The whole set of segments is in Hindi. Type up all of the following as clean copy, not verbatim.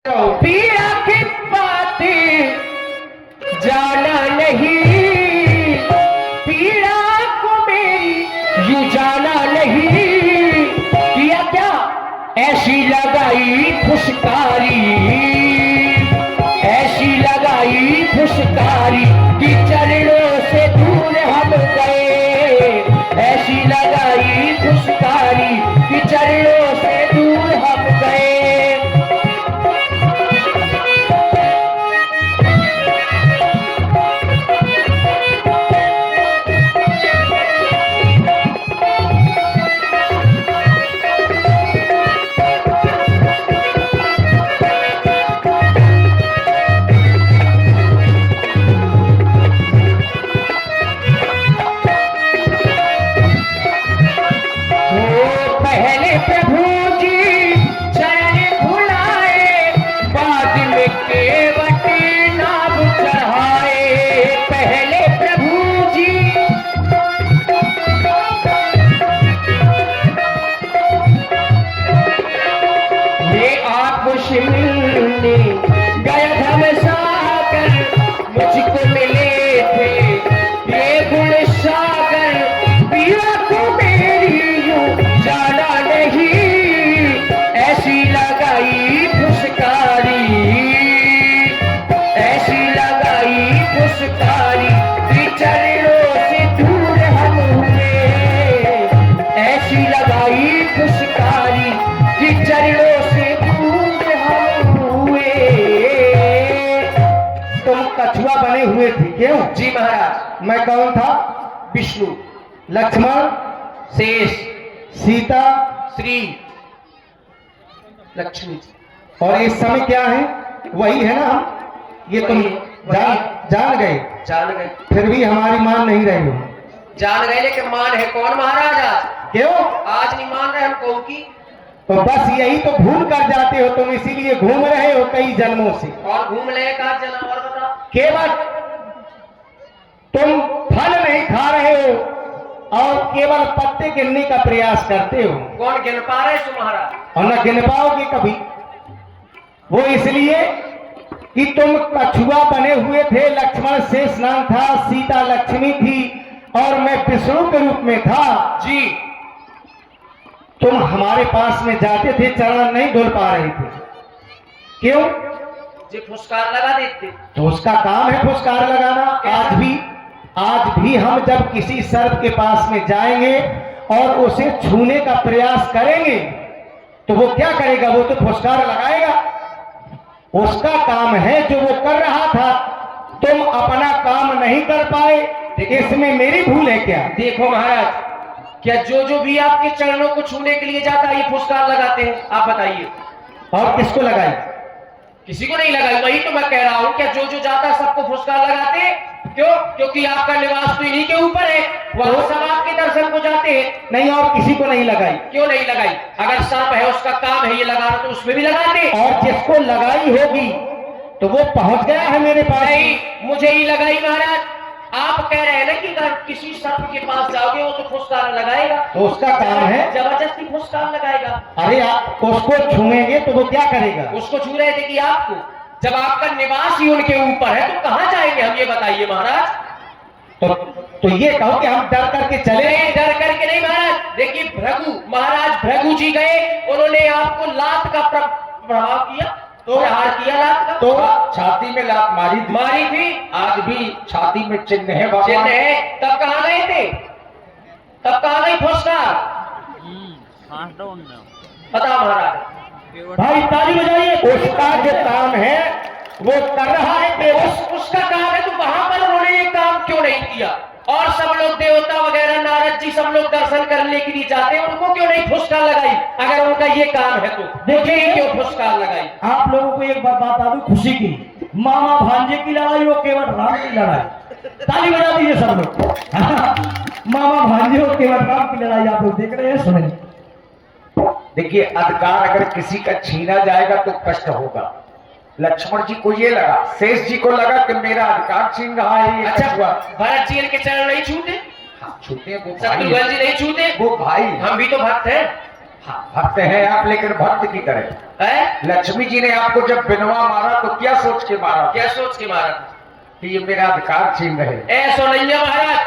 पीड़ा की बातें जाना नहीं, पीड़ा को मेरी ये जाना नहीं, किया क्या ऐसी लगाई फुसकारी, ऐसी लगाई फुसकारी कि चरणों से दूर हम गए, ऐसी लगाई फुसकारी कि चरणों से दूर हम गए। मिलने गया धम सागर मुझको मिले थे ये गुण सागर, पीड़ा को मेरी यूं जाना नहीं, ऐसी लगाई फुसकारी, ऐसी लगाई फुसकारी कि चरणों से दूर हम हुए, ऐसी लगाई फुसकारी कि चरणों से कछुआ बने हुए थे। क्यों? जी महाराज। मैं कौन था? विष्णु, लक्ष्मण शेष, सीता श्री, लक्ष्मी जी। और इस समय क्या है? वही है ना हम। ये तुम जान गए? जान गए। फिर भी हमारी मान नहीं रही हो। जान गए लेकिन मान है कौन महाराज आज? क्यों आज नहीं मान रहे हम कौन की? तो बस यही तो भूल कर जाते हो तुम, इसीलिए घूम रहे हो कई जन्मों से। और घूम ले का जन्म और बता। केवल तुम फल नहीं खा रहे हो और केवल पत्ते गिनने का प्रयास करते हो। कौन गिन पा रहे हो महाराज? और न गिन पाओगे कभी। वो इसलिए कि तुम कछुआ बने हुए थे, लक्ष्मण शेष नाम था, सीता लक्ष्मी थी और मैं विष्णु के रूप में था। जी। तुम हमारे पास में जाते थे, चरण नहीं धुल पा रहे थे। क्यों? जी फुसकार लगा देते। तो उसका काम है फुसकार लगाना। आज भी हम जब किसी सर्प के पास में जाएंगे और उसे छूने का प्रयास करेंगे तो वो क्या करेगा? वो तो फुसकार लगाएगा। उसका काम है जो वो कर रहा था। तुम अपना काम नहीं कर पाए, इसमें मेरी भूल है क्या? देखो महाराज, क्या जो भी आपके चरणों को छूने के लिए जाता है ये फुसकार लगाते हैं? आप बताइए। और किसको लगाई? किसी को नहीं लगाई। वही तो मैं कह रहा हूँ, क्या जो जाता है सबको फुसकार लगाते हैं? क्यों? क्योंकि आपका निवास तो इन्हीं के ऊपर है, वहां सब आपके दर्शन को जाते हैं। नहीं, और किसी को नहीं लगाई। क्यों नहीं लगाई? अगर सर्प है उसका काम है ये लगाना, तो उसमें भी लगाते। और जिसको लगाई होगी तो वो पहुंच गया है मेरे पास। नहीं, मुझे ही लगाई महाराज। आप कह रहे हैं ना कि अगर किसी सर्प के पास जाओगे वो तो फुसकार लगाएगा। तो उसका काम है जबरदस्ती फुसकार लगाएगा। अरे आप उसको छूएंगे तो वो क्या करेगा? उसको छू रहे थे कि आपको? जब आपका निवास ही उनके ऊपर है तो कहां जाएंगे हम, ये बताइए महाराज। तो ये कहो कि हम डर करके चले? नहीं, डर करके नहीं महाराज। देखिए भृगु, महाराज भृगु जी गए, उन्होंने आपको लात का प्रभाव किया, तो हार किया लात का। तो छाती में लात मारी थी। आज भी छाती में चिन्ह है, चिन्ह है। तब कहाँ गए थे? तब कहाँ गई फुसकार? बता महाराज। भाई ताली बजाइए। उसका जो काम है वो कर रहा है। उसका काम है तो वहां पर उन्होंने ये काम क्यों नहीं किया? और सब लोग देवता वगैरह, नारद जी सब लोग दर्शन करने के लिए जाते हैं, उनको क्यों नहीं फुसकार लगाई? अगर उनका ये काम है तो देखिए क्यों फुसकार लगाई। आप लोगों को एक बात बता दूं खुशी की, मामा भांजे की लड़ाई और केवट राम की लड़ाई। ताली बजा दीजिए सब लोग। मामा भांजे और केवट राम की लड़ाई आप लोग देख रहे हैं, सुनिए। देखिए अधिकार अगर किसी का छीना जाएगा तो कष्ट होगा। लक्ष्मण जी को ये लगा, शेष जी को लगा कि मेरा अधिकार छीन रहा है। अच्छा, भरत जी के चरण नहीं छूते? हाँ छूते हैं। शत्रुघ्न जी नहीं छूते? वो भाई, हम भी तो भक्त हैं। हाँ, भक्त है आप, लेकिन भक्त की तरह है। लक्ष्मी जी ने आपको जब बिनवा मारा तो क्या सोच के मारा? क्या सोच के मारा कि ये मेरा अधिकार छीन रहे। ऐसा नहीं है महाराज।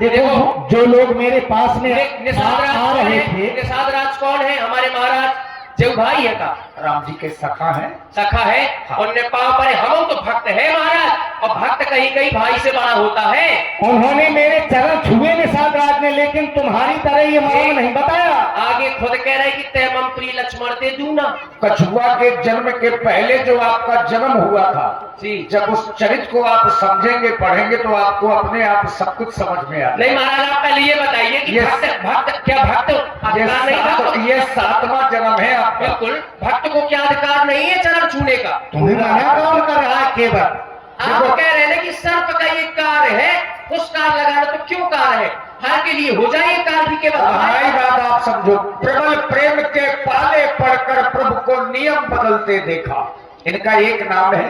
देखो जो लोग मेरे पास में निषाद आ रहे थे, निषाद राज कौन है? हमारे महाराज जो भाई है का राम जी के सखा है। सखा है। हाँ। उनने पाँव पड़े, हम तो भक्त है महाराज, और भक्त कहीं कहीं भाई से बड़ा होता है। उन्होंने मेरे चरण छुए निषाद राज ने, लेकिन तुम्हारी तरह ये मर्म नहीं बताया। आगे खुद कह रहे कि तय मम प्रिय लक्ष्मण ते दूना। कछुआ के जन्म के पहले जो आपका जन्म हुआ था जी, जब उस चरित्र को आप समझेंगे पढ़ेंगे तो आपको अपने आप सब कुछ समझ में आ नहीं महाराज, आप पहले ये बताइए कि भक्त क्या भक्त अधिकार नहीं था? ये 7वां जन्म है आपका। बिल्कुल, भक्त को क्या अधिकार नहीं है चरण छूने का? तुम्हें मना कौन कर रहा है? केवल आप कह रहे हैं कि सर्प का ये कार्य है, उस कार्य लगाना तो क्यों कार्य है? हर के लिए हो जाए कार्य भी केवल। हमारी बात आप समझो। प्रबल प्रेम के पाले पड़कर प्रभु को नियम बदलते देखा। इनका एक नाम है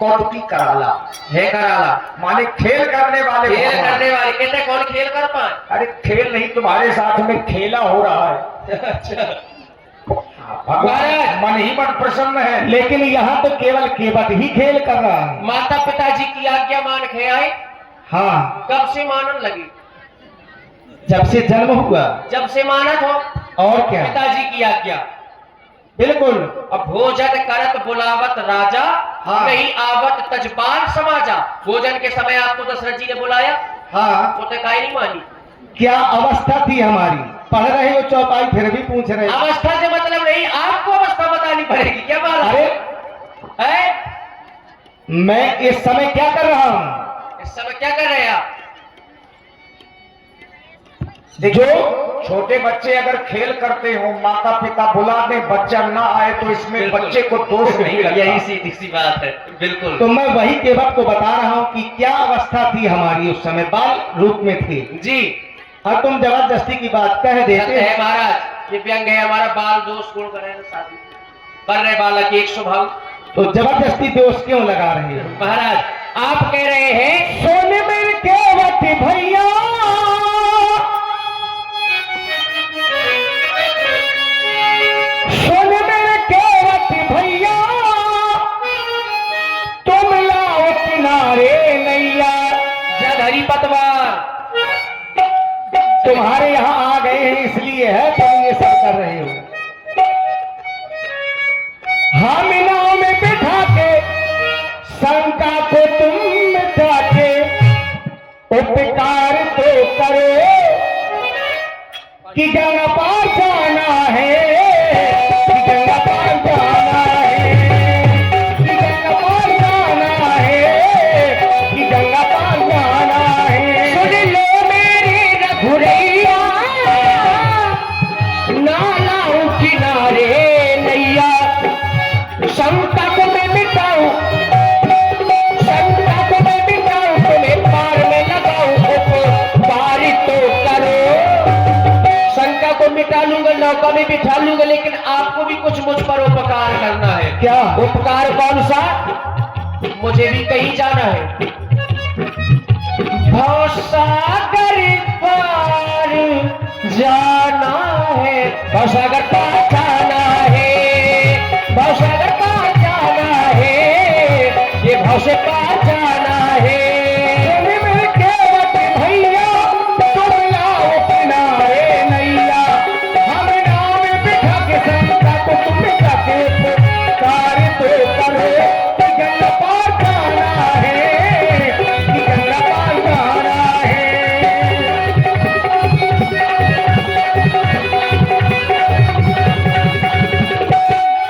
कौतुकी कराला। है कराला माने खेल करने वाले। खेल करने वाले कहते कौन खेल कर पाए? अरे खेल नहीं, तुम्हारे साथ में खेला हो रहा है। अच्छा भगवान मन ही मन प्रसन्न है, लेकिन यहाँ तो केवल केवट ही खेल कर रहा है। माता पिताजी की आज्ञा मान के आए। हाँ, कब से मानन लगी? जब से जन्म हुआ। जब से मानत हो। और क्या? पिताजी की आज्ञा बिल्कुल। अब भोजन करत बुलावत राजा, हाँ। नहीं आवत तजपाल समाजा। भोजन के समय आपको दशरथ जी ने बुलाया, हाँ, वो तो काहे नहीं मानी? क्या अवस्था थी हमारी? पढ़ रहे हो चौपाई फिर भी पूछ रहे हो। अवस्था से मतलब नहीं, आपको अवस्था बतानी पड़ेगी। क्या बात अरे है? मैं इस समय क्या कर रहा हूँ? इस समय क्या कर रहे हैं आप? जो छोटे बच्चे अगर खेल करते हो, माता पिता बुला दे, बच्चा ना आए तो इसमें बच्चे को दोष नहीं लगता। यही सीधी सी बात है। बिल्कुल। तो मैं वही केवट को बता रहा हूँ कि क्या अवस्था थी हमारी उस समय, बाल रूप में थे जी। और तुम जबरदस्ती की बात कह देते है महाराज, ये व्यंग है हमारा। बाल दोष गुण करें शादी कर रहे बालक एक स्वभाव, तो जबरदस्ती दोष क्यों लगा रहे हो? महाराज आप कह रहे हैं सोने में केवट भैया, सोने में केवट भैया, तुम लाओ किनारे नैया। जधरी पतवार तुम्हारे यहाँ आ गए हैं इसलिए है तुम ये सब कर रहे हो। हम नाव में बिठा के शंका को तुम मिटा के उपकार तो करो कि गंगा पार जाना है, कि गंगा पार जाना है, कि गंगा पार जाना है, कि गंगा पार जाना है। सुन लो मेरी रघुरैया, ना लाऊं किनारे नैया। शंका को मैं मिटाऊं, शंका को मैं मिटाऊं, तुम्हें पार में लगाऊं, उपकार तो करो। शंका को मिटा लूंगा, नौका में बिठा लूंगा, लेकिन आपको भी कुछ मुझ पर उपकार करना है। क्या उपकार? कौन सा? मुझे भी कहीं जाना है। भवसागर पार जाना है, भवसागर पार जाना है, भवसागर पार जाना है, ये भव से पार जाना है। मेरे केवट भैया, तुम लाओ किनारे नैया। हम नाव में बिठा के शंका को तुम मिटा के कार्य तो करो कि गंगा पार जाना है, कि गंगा पार जाना है।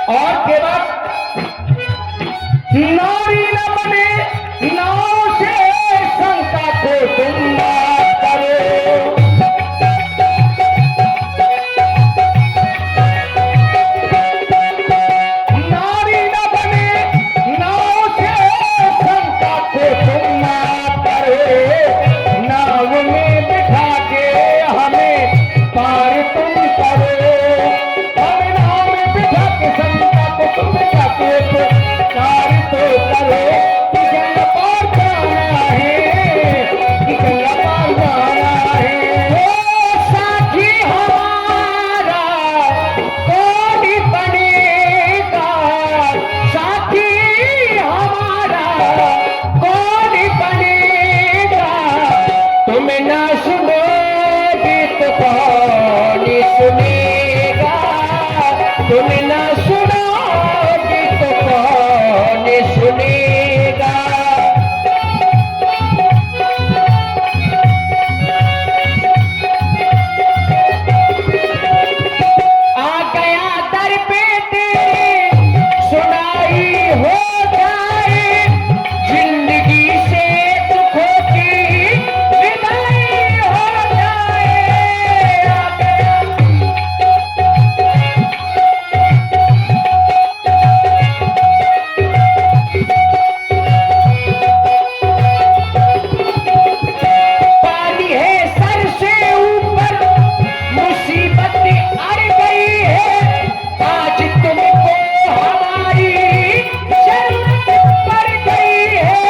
और केवट नारी न बने, नाव से शंका को तुम माफ करो। नारी न बने, नाव से शंका को तुम माफ करो। नाव में बिठा के हमें पार तुम करो। हम नाव में बिठा के शंका को तुम मिटा के पार तो करो। हो जाए, जिंदगी से दुखों की विदाई हो जाए। पानी है सर से ऊपर, मुसीबत अड़ गई है, आज तुमको हमारी शर्म पड़ गई है।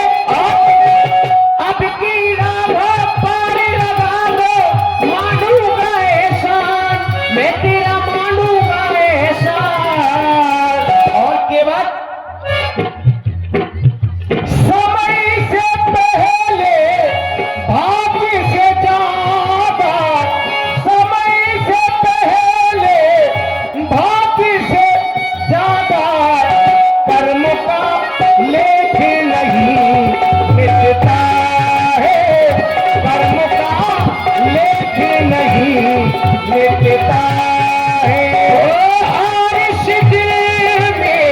अब की राह पार लगा लो, मानूंगा एहसान, मैं तेरा मानूंगा एहसान। और के बाद समय से पहले भाग्य से ज्यादा, समय से पहले भाग्य से ज्यादा, कर्म का लेख नहीं मिटता है, कर्म का लेख नहीं मिटता है। हर दिल में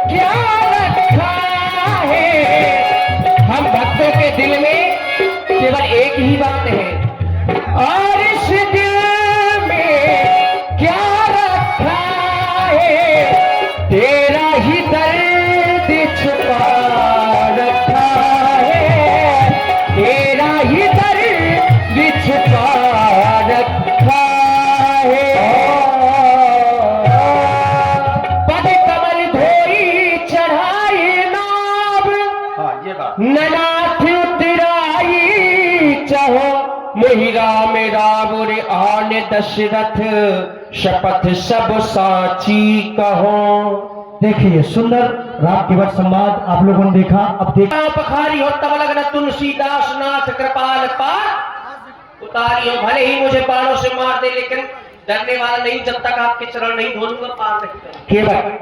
क्या रखा है, हम भक्तों के दिल में केवल एक ही बात है, और इस दिल में क्या रखा है, तेरा ही दर्द छुपा रखा है, तेरा ही दर्द छुपा रखा है। पद कमल धोई चढ़ाई नाव, हाँ ये बात। ननाथ उतराई चहो, मोहिरा मेरा बुरे आन दशरथ, शपथ सब साची कहो। देखिए सुंदर राम केवट संवाद आप लोगों ने देखा। अब देखा पखारी हो तब लगना तुलसीदास नाथ कृपाल पार उतारी हो, भले ही मुझे बाणों से मार दे, लेकिन डरने वाला नहीं जब तक आपके चरण नहीं धोलूंगा, पार नहीं करूंगा। केवट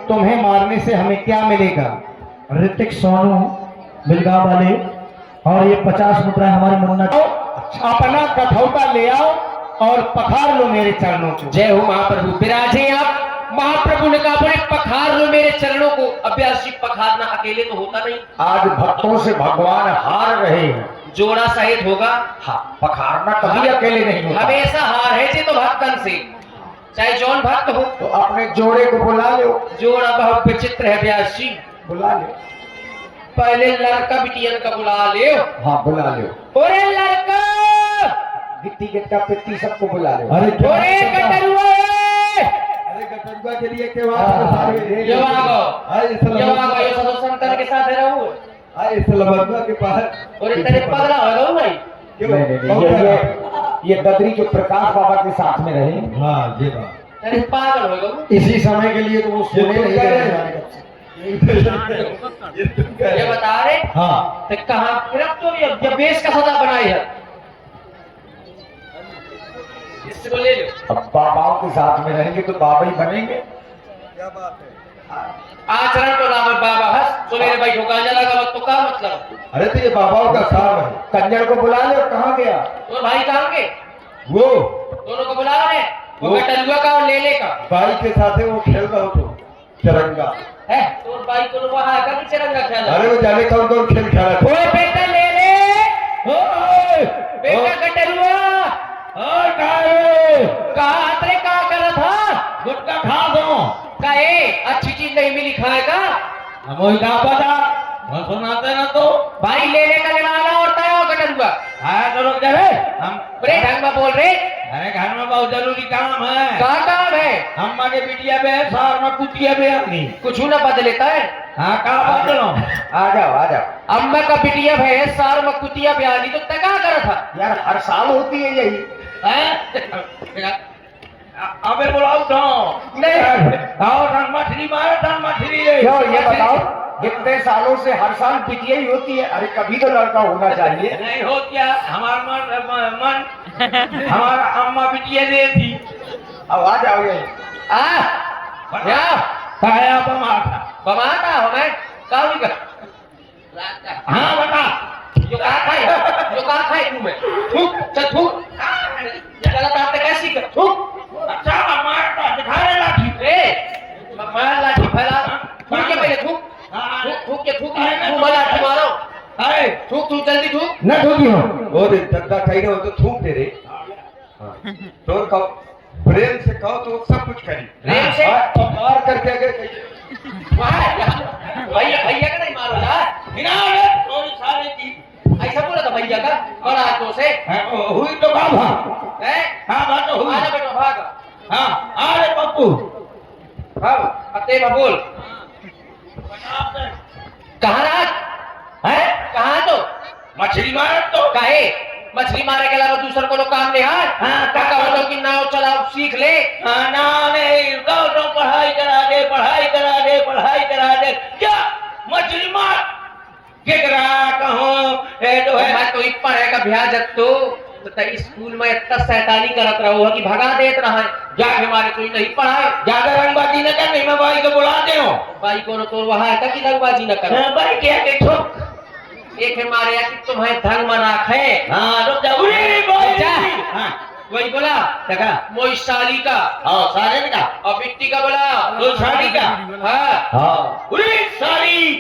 तुम्हें मारने से हमें क्या मिलेगा? ऋतिक, सोनू, बिलगांव वाले और ये 50 मुद्राएं हमारे मुन्ना। अपना कठौता ले आओ और पखार लो मेरे चरणों को। जय हो महाप्रभु, विराजे आप। महाप्रभु ने कहा बोले पखार लो मेरे चरणों को। अभ्यास जी पखारना अकेले तो होता नहीं, आज भक्तों से भगवान हार रहे हैं। जोड़ा सहित होगा। हाँ, पखारना कभी अकेले नहीं होता। हमेशा हार है जी तो भक्तन से, चाहे जौन भक्त हो। तो अपने जोड़े को बुला लो। जोड़ा बहुत विचित्र है व्यास जी, बुला लो। पहले लड़का बिटियन का बुला ले। हाँ बुला लो। ओरे लड़का, गिट्टी गिट्टा पिट्टी सबको बुला लो। अरे ओरे कटरुआ, अरे गटरुआ के लिए के बात ये सब संतन के साथ रहू। के पास और तेरे पगला होगा भाई। ये गदरी जो प्रकाश बाबा के साथ में रहे। हाँ ये बात, तेरे पागल होगा। इसी समय के लिए तो वो सोने नहीं रहे। ये बता रहे हाँ तो कहाँ फिर तो ये बेस का सजा बनाई है, इसको ले लो। अब बाबाओं के साथ में रहेंगे तो बाबा ही बनेंगे। क्या बात है। आचरण तो नाम बाबा हंस तो मेरे भाई ठोका लगा तो क्या मतलब। अरे तो ये बाबाओं का काम है। कंजर को बुला लो। कहाँ गया तो भाई कहाँ के वो दोनों को बुला रहे, वो कटरुआ का और लेले का भाई के साथ है, वो खेल रहा हो तो चरंगा है। तो भाई को वहां का भी चरंगा खेला। अरे वो जाने कौन कौन खेल खेला था। ओए बेटा ले ले, बेटा कटरुआ कहा कर था गुटका खा दो। कहे अच्छी चीज नहीं मिली खाएगा। हम क्या पता, हम सुनाते ना तो भाई ले ले का लेवाना और तय कटरुआ आया करो क्या है। हम बड़े ढंग में बोल रहे। अरे घर में बहुत जरूरी काम है। क्या काम है? हम मारे बिटिया पे सार में कुटिया पे आनी कुछ न बदलेता है। हाँ कहा बदलो। आ जाओ आ जाओ। अम्मा का बिटिया है सार में कुतिया बयानी तो तका करा था यार हर साल होती है यही। अबे बुलाओ तो नहीं आओ रंग मछली मारो रंग मछली। क्यों ये बताओ, इतने सालों से हर साल बिटिया ही होती है। अरे कभी तो लड़का होना चाहिए। नहीं हो क्या हमारा मन हमारा अम्मा बिटिया दे थी। अब आ जाओ यही। खाया बमाता बमाता हो मैं काली का। हाँ बता जो कहा खाए तू मैं थूक चल थूक गलत आते कैसी कर थूक। अच्छा मारता दिखा रहे लाठी मार लाठी फैला थूक के पहले थूक तू मला लाठी मारो आए थूक थूक जल्दी थूक न ठोकी हो वो दे धंधा खाई हो तो थूक दे रे तो कहो प्रेम से कहो तो सब कुछ करी प्रेम से? तो मार करके अगर भैया भैया का नहीं मारो यार बिना थोड़ी सारे की ऐसा बोला था भैया का बड़ा हाथों से हुई तो बाबा है हाँ बात तो हुई आना बेटा भाग हाँ अरे पप्पू भाग अते बोल कहाँ रहा है कहाँ तो मछली मार तो काहे मछली मारे के अलावा दूसरा कोनो काम नहीं है हाँ, काका बोलो कि नाव चलाओ सीख ले ना नहीं कहो तो पढ़ाई करा दे पढ़ाई करा दे पढ़ाई करा दे क्या मछली मार केकरा कहो ए तो है मैं तो एक पढ़े का भ्याजत तो तई स्कूल में इतना शैतानी करत रहो कि भगा देत रहा है जाके मारे कोई नहीं पढ़ाए ज्यादा रंगबाजी न कर नहीं मैं भाई को बुला दे हो भाई को तो वहां है कि लगबाजी न करो भाई क्या के ठोक एक है मारे या कि तुम्हें धन मनाख है हाँ रुक जा उरे बोल जा। हाँ वही बोला देखा मोई साली का हाँ सारे का और बिट्टी का बोला तो साली का हाँ हाँ उरे साली